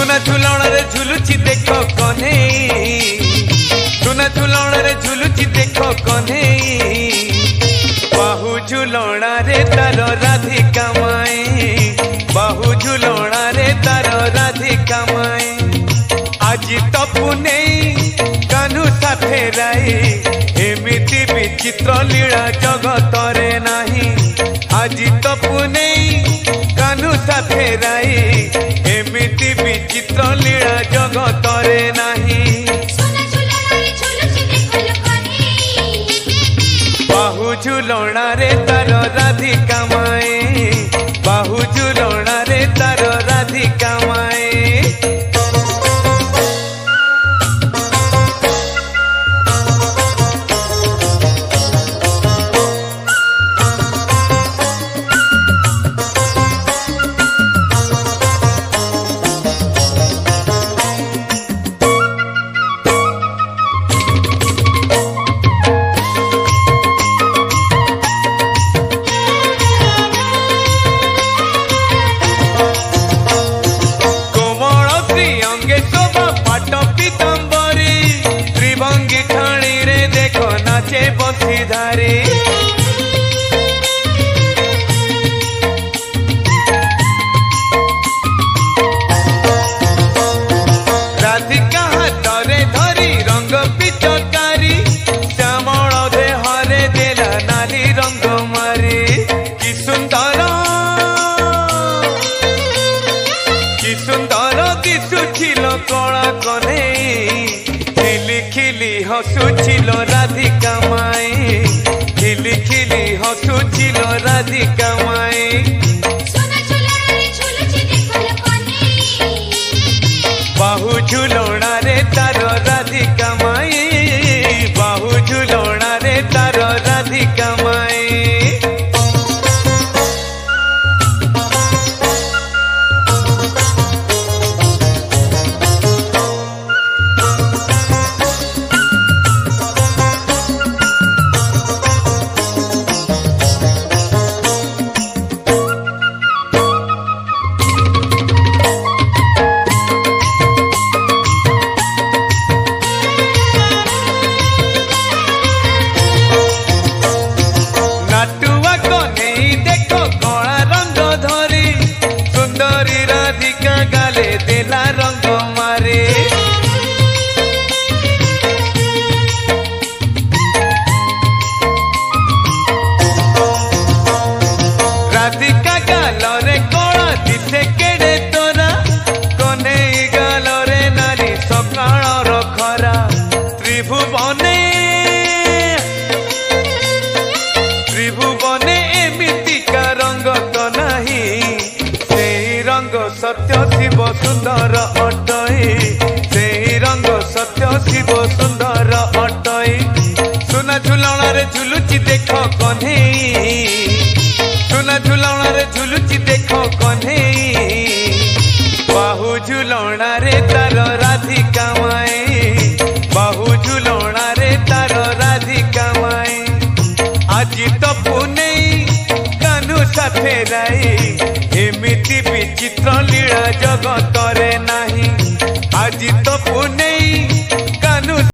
झुलुची देख कन्हे सुना झुलण रे झुलुची देख कन्हे बाहु झुलणा रे तार राधिका माए बाहु झुलणा रे तार राधिका माए आज तपुने कान्हू साथे राई एमिति विचित्र लीला जगत रे नाही आज तपुने कान्हू साथे राई एमिति विचित्र लीला जगत रे नाही बाहु झुलणा रे तार राधिका माए बाहु झुलणा रे तार राधिका माए बंशीधारी राधिका हाथरे धरी रंग पिचकारी श्यामल देहरे देला नाली रंग मारी कि सुंदर दिशुछिल कला कने खिली खिली हसुछिल राधिका माए खिली खिली हसुछिल राधिका माए बाहु झुलणा रे तार राधिका माए बाहु झुलणा रे तार राधिका माए राधिका गालरे कला दिसे केड़े तोरा कने गालरे नारी सकाळर खरा त्रिभुवने एमितिका रंग तो नाही से रंग सत्य शिव सुंदर अटई से रंग सत्य शिव सुंदर अटई सुना झुलण रे झुलुची देख कन्हे सुना झुलण रे झुलुची देख कन्हे बाहु झुलणा रे तार राधिका माए बाहु झुलणा रे तार राधिका माए आज तपुने कान्हू साथे राई एमिति विचित्र लीला जगत रे नाही आज तपुने